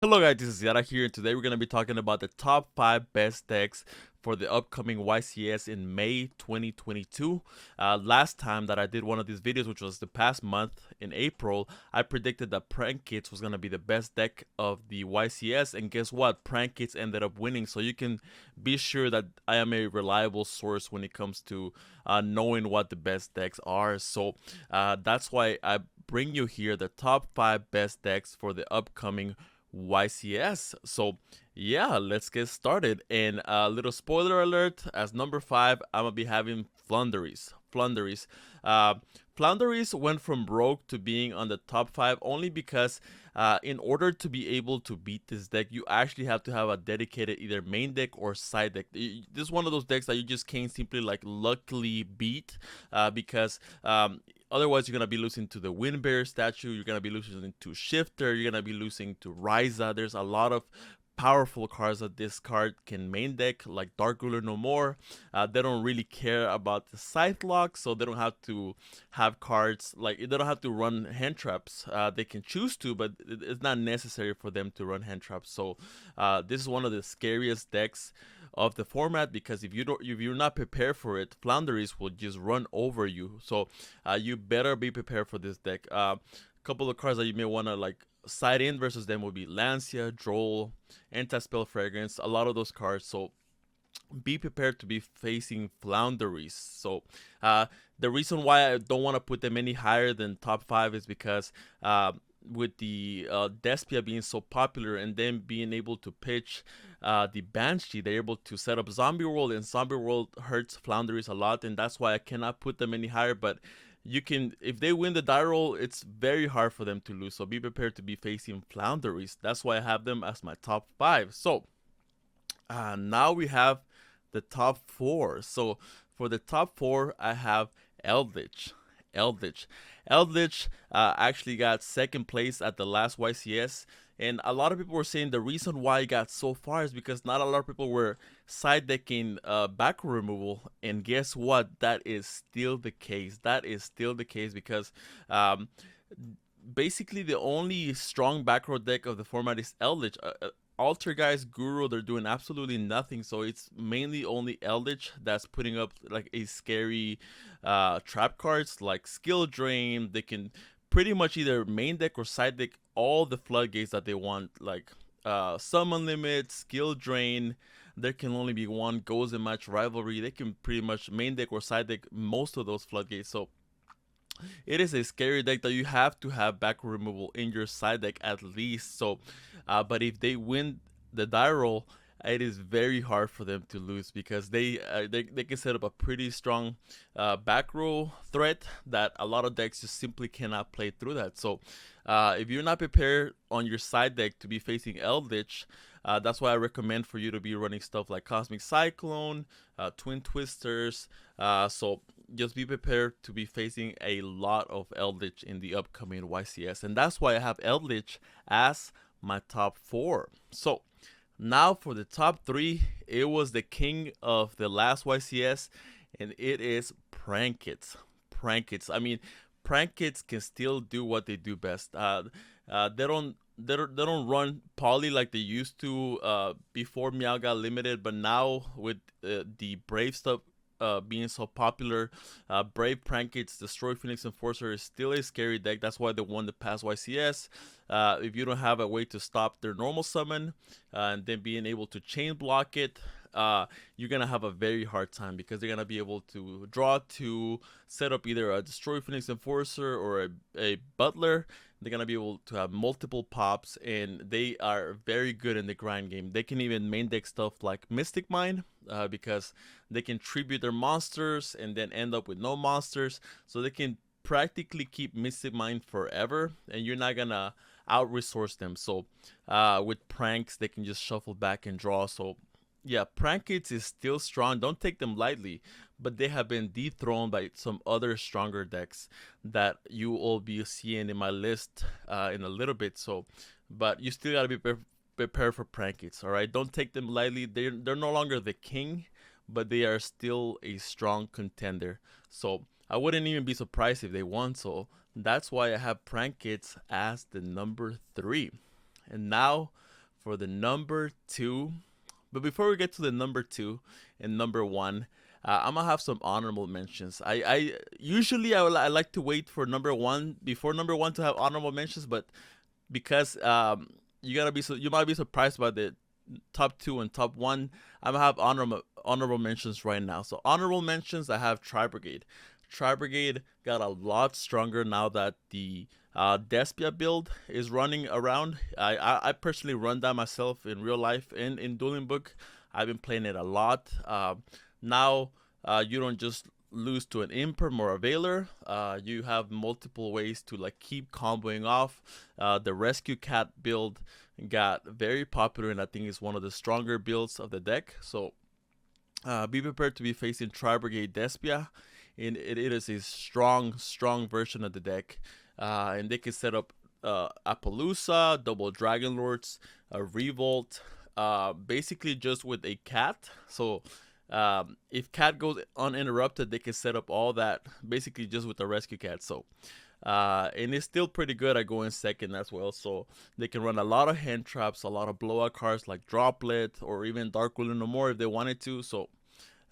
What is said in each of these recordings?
Hello guys, this is Yara here, and today we're going to be talking about the top 5 best decks for the upcoming YCS in May 2022. Last time that I did one of these videos, which was the past month in April, I predicted that Prank Kits was going to be the best deck of the YCS, and guess what? Prank Kits ended up winning, so you can be sure that I am a reliable source when it comes to knowing what the best decks are. So that's why I bring you here the top 5 best decks for the upcoming YCS. So yeah, let's get started. And a little spoiler alert: as number 5, I'm gonna be having Flunderies. Flunderies went from broke to being on the top 5 only because in order to be able to beat this deck, you actually have to have a dedicated either main deck or side deck. This is one of those decks that you just can't simply like luckily beat because otherwise, you're gonna be losing to the Windbear statue. You're gonna be losing to Shifter. You're gonna be losing to Ryza. There's a lot of powerful cards that this card can main deck, like Dark Ruler No More. They don't really care about the Scythe lock, so they don't have to have cards like they don't have to run hand traps. They can choose to, but it's not necessary for them to run hand traps. So this is one of the scariest decks of the format because if you're not prepared for it, Flounderies will just run over you. So you better be prepared for this deck. Couple of cards that you may want to like side in versus them would be Lancia, Droll, Anti-Spell Fragrance, a lot of those cards. So be prepared to be facing Flounderies. So the reason why I don't want to put them any higher than top 5 is because with the Despia being so popular and then being able to pitch the Banshee, they're able to set up Zombie World, and Zombie World hurts Flounderies a lot, and that's why I cannot put them any higher. But you can, if they win the die roll, it's very hard for them to lose. So be prepared to be facing Flounderies. That's why I have them as my top 5. So now we have the top 4. So for the top 4, I have Eldritch. Eldritch. Eldritch actually got second place at the last YCS. And a lot of people were saying the reason why it got so far is because not a lot of people were side decking back row removal. And guess what? That is still the case. That is still the case because basically the only strong back row deck of the format is Eldritch. Alter Guys, Guru, they're doing absolutely nothing. So it's mainly only Eldritch that's putting up like a scary trap cards like Skill Drain. They can pretty much either main deck or side deck all the floodgates that they want, like Summon Limit, Skill Drain. There can only be one Goes in Match Rivalry. They can pretty much main deck or side deck most of those floodgates. So it is a scary deck that you have to have back removal in your side deck at least. So, but if they win the die roll, it is very hard for them to lose because they can set up a pretty strong back row threat that a lot of decks just simply cannot play through that. So if you're not prepared on your side deck to be facing Eldritch, that's why I recommend for you to be running stuff like Cosmic Cyclone, Twin Twisters. So just be prepared to be facing a lot of Eldritch in the upcoming YCS. And that's why I have Eldritch as my top 4. So now for the top 3, it was the king of the last YCS, and it is Prank Kits. Prank Kits. I mean, Prank Kits can still do what they do best. They don't run poly like they used to before Meow got limited, but now with the Brave stuff being so popular, Brave Prank Kits Destroy Phoenix Enforcer is still a scary deck. That's why they won the past YCS. If you don't have a way to stop their normal summon and then being able to chain block it, you're gonna have a very hard time because they're gonna be able to draw to set up either a Destroy Phoenix Enforcer or a Butler. They're gonna be able to have multiple pops, and they are very good in the grind game. They can even main deck stuff like Mystic Mine because they can tribute their monsters and then end up with no monsters. So they can practically keep Mystic Mine forever, and you're not gonna out resource them. So with pranks, they can just shuffle back and draw. So yeah, Prank Kits is still strong. Don't take them lightly, but they have been dethroned by some other stronger decks that you will be seeing in my list in a little bit. So, but you still gotta be prepared for Prank Kits. All right, don't take them lightly. They're no longer the king, but they are still a strong contender. So I wouldn't even be surprised if they won. So that's why I have Prank Kits as the number 3. And now for the number two. But before we get to the number two and number one, I'm gonna have some honorable mentions. I usually I like to wait for number one before number one to have honorable mentions, but because you might be surprised by the top two and top one. I'm gonna have honorable mentions right now. So honorable mentions, I have Tri Brigade. Tri Brigade got a lot stronger now that the Despia build is running around. I personally run that myself in real life and in Dueling Book. I've been playing it a lot. Now you don't just lose to an Imperm or a Veiler. You have multiple ways to like keep comboing off. The Rescue Cat build got very popular, and I think it's one of the stronger builds of the deck. So be prepared to be facing Tri Brigade Despia, and it is a strong version of the deck. And they can set up Appaloosa, double Dragon Lords, a Revolt, basically just with a cat. So if cat goes uninterrupted, they can set up all that basically just with the Rescue Cat. So and it's still pretty good at going second as well. So they can run a lot of hand traps, a lot of blowout cards like Droplet or even Dark Will No More if they wanted to. So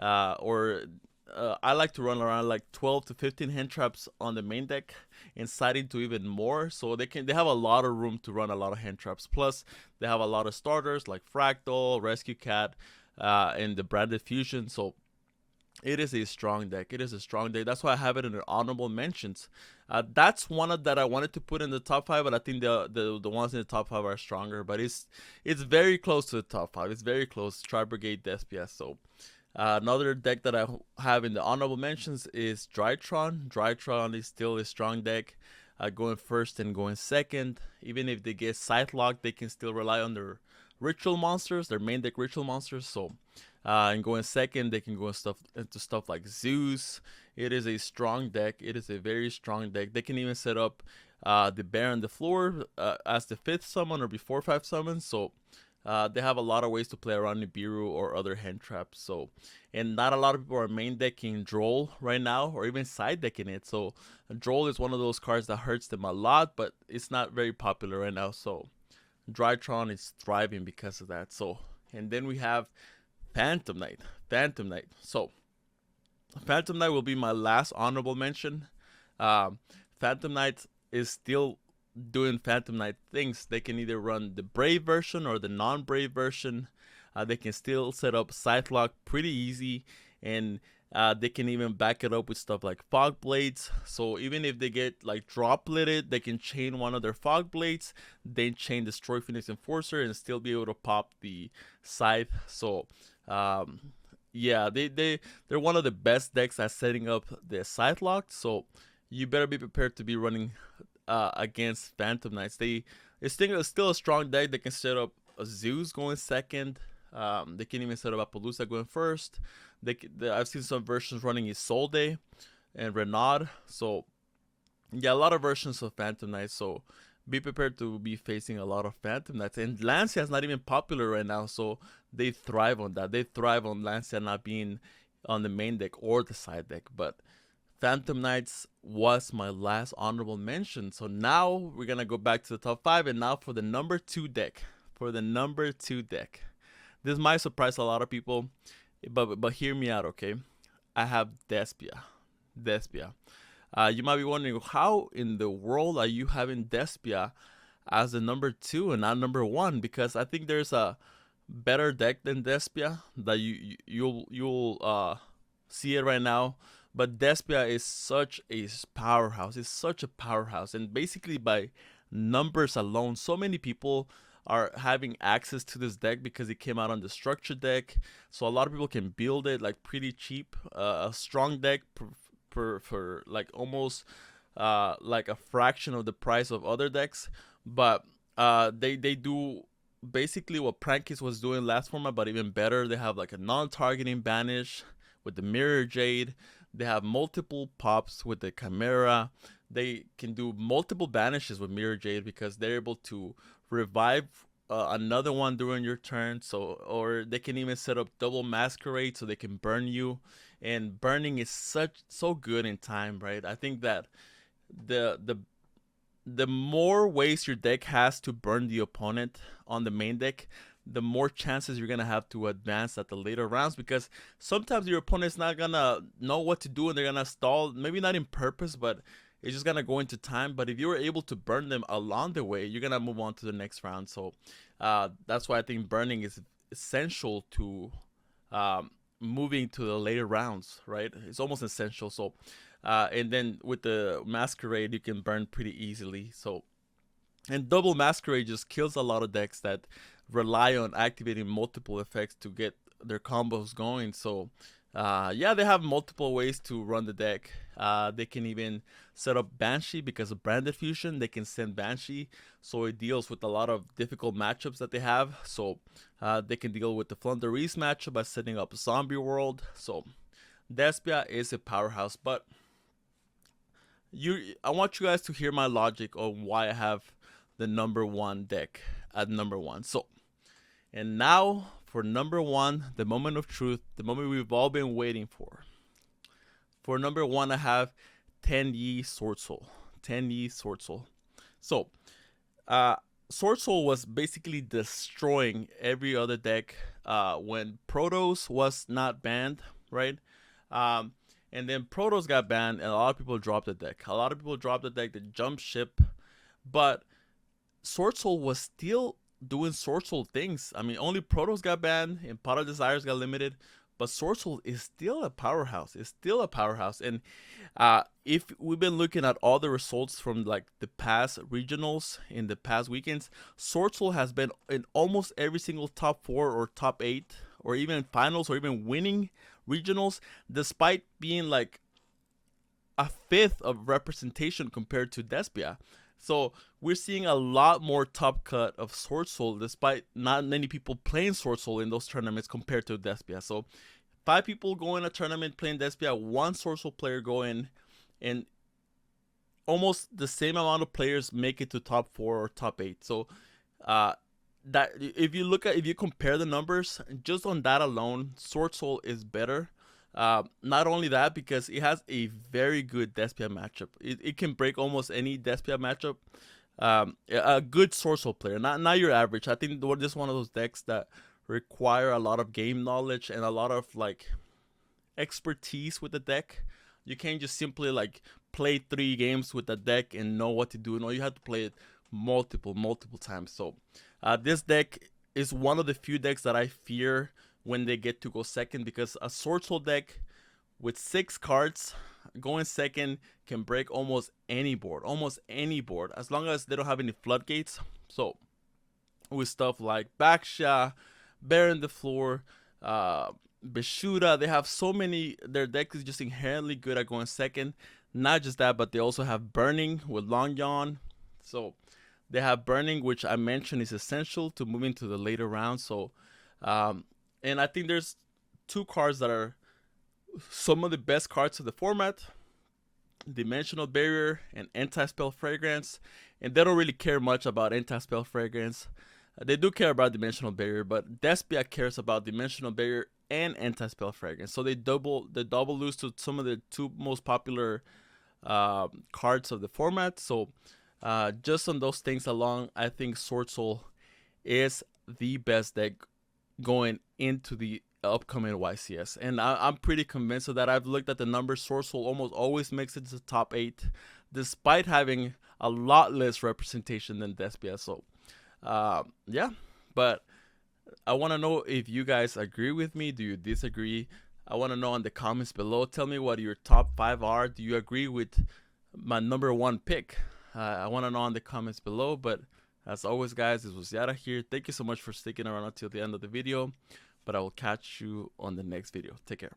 I like to run around like 12 to 15 hand traps on the main deck and siding to even more. So they have a lot of room to run a lot of hand traps. Plus they have a lot of starters like Fractal, Rescue Cat, and the Branded Fusion. So it is a strong deck. It is a strong deck. That's why I have it in the honorable mentions. That's one that I wanted to put in the top five, but I think the ones in the top five are stronger. But it's very close to the top five. It's very close. Tri Brigade Despia. So another deck that I have in the honorable mentions is Drytron. Drytron is still a strong deck. Going first and going second. Even if they get side locked, they can still rely on their ritual monsters, their main deck ritual monsters. So and going second, they can go into stuff like Zeus. It is a strong deck. It is a very strong deck. They can even set up the Bear on the floor as the 5th summon or before 5 summons. So they have a lot of ways to play around Nibiru or other hand traps. So, and not a lot of people are main decking Droll right now or even side decking it. So Droll is one of those cards that hurts them a lot, but it's not very popular right now. So Drytron is thriving because of that. So, and then we have Phantom Knight. Phantom Knight. So Phantom Knight will be my last honorable mention. Phantom Knight is still doing Phantom Knight things. They can either run the brave version or the non-brave version. They can still set up Scythe pretty easy, and they can even back it up with stuff like Fog Blades. So even if they get like Dropleted, they can chain one of their Fog Blades, then chain Destroy Phoenix Enforcer, and still be able to pop the Scythe. So yeah, they're one of the best decks at setting up the Scythe lock. So you better be prepared to be running against Phantom Knights. It's still a strong deck. They can set up a Zeus going second. They can even set up Appaloosa going first. I've seen some versions running Isolde and Renaud. So yeah, a lot of versions of Phantom Knights. So be prepared to be facing a lot of Phantom Knights. And Lancia is not even popular right now, so they thrive on that. They thrive on Lancia not being on the main deck or the side deck. But Phantom Knights was my last honorable mention. So now we're going to go back to the top 5. And now for the number 2 deck. This might surprise a lot of people. But hear me out, okay? I have Despia. You might be wondering, how in the world are you having Despia as the number 2 and not number 1? Because I think there's a better deck than Despia that you'll see it right now. But Despia is such a powerhouse. It's such a powerhouse. And basically by numbers alone, so many people are having access to this deck because it came out on the structure deck. So a lot of people can build it like pretty cheap. A strong deck for like almost like a fraction of the price of other decks. But they do basically what Prankis was doing last format, but even better. They have like a non-targeting banish with the Mirror Jade. They have multiple pops with the Chimera. They can do multiple banishes with Mirror Jade because they're able to revive another one during your turn. So, or they can even set up double Masquerade so they can burn you. And burning is so good in time, right? I think that the the more ways your deck has to burn the opponent on the main deck, the more chances you're gonna have to advance at the later rounds, because sometimes your opponent's not gonna know what to do and they're gonna stall, maybe not in purpose, but it's just gonna go into time. But if you were able to burn them along the way, you're gonna move on to the next round. So that's why I think burning is essential to moving to the later rounds, right? It's almost essential. So and then with the Masquerade, you can burn pretty easily. So, and double Masquerade just kills a lot of decks that rely on activating multiple effects to get their combos going. So yeah, they have multiple ways to run the deck. They can even set up Banshee because of Branded Fusion. They can send Banshee, so it deals with a lot of difficult matchups that they have. So they can deal with the Flundereeze matchup by setting up Zombie World. So Despia is a powerhouse, but I want you guys to hear my logic on why I have the number one deck at number one. So, and now for number one, the moment of truth, the moment we've all been waiting for. For number one, I have Tenyi Sword Soul. Tenyi Sword Soul. So, Sword Soul was basically destroying every other deck when Protos was not banned, right? And then Protos got banned, and a lot of people dropped the deck. A lot of people dropped the deck, they jumped ship, but Sword Soul was still doing Sword Soul things. I mean, only Protos got banned, and Pot of Desires got limited, but Sword Soul is still a powerhouse. It's still a powerhouse. And if we've been looking at all the results from like the past regionals in the past weekends, Sword Soul has been in almost every single top 4 or top 8 or even finals or even winning regionals, despite being like a fifth of representation compared to Despia. So we're seeing a lot more top cut of Sword Soul, despite not many people playing Sword Soul in those tournaments compared to Despia. So 5 people go in a tournament playing Despia, 1 Sword Soul player go in, and almost the same amount of players make it to top 4 or top 8. So that if you compare the numbers, just on that alone, Sword Soul is better. Not only that, because it has a very good Despia matchup. It can break almost any Despia matchup. A good Sword Soul player, not your average. I think this is one of those decks that require a lot of game knowledge and a lot of like expertise with the deck. You can't just simply like play 3 games with the deck and know what to do. No, you have to play it multiple times. So this deck is one of the few decks that I fear when they get to go second, because a Sword Soul deck with 6 cards going second can break almost any board, as long as they don't have any floodgates. So with stuff like Baksha, Baron the Floor, Bishuda, they have so many. Their deck is just inherently good at going second. Not just that, but they also have Burning with Long Yawn. So they have Burning, which I mentioned is essential to moving to the later rounds. So and I think there's 2 cards that are some of the best cards of the format: Dimensional Barrier and Anti-Spell Fragrance. And they don't really care much about Anti-Spell Fragrance. They do care about Dimensional Barrier, but Despia cares about Dimensional Barrier and Anti-Spell Fragrance. So they double lose to some of the 2 most popular cards of the format. So just on those things alone, I think Sword Soul is the best deck going into the upcoming YCS, and I'm pretty convinced of that. I've looked at the numbers. Sword Soul almost always makes it to the top 8, despite having a lot less representation than Despia. So yeah, but I want to know if you guys agree with me. Do you disagree? I want to know in the comments below. Tell me what your top 5 are. Do you agree with my number 1 pick? I want to know in the comments below. But as always, guys, this was Yara here. Thank you so much for sticking around until the end of the video. But I will catch you on the next video. Take care.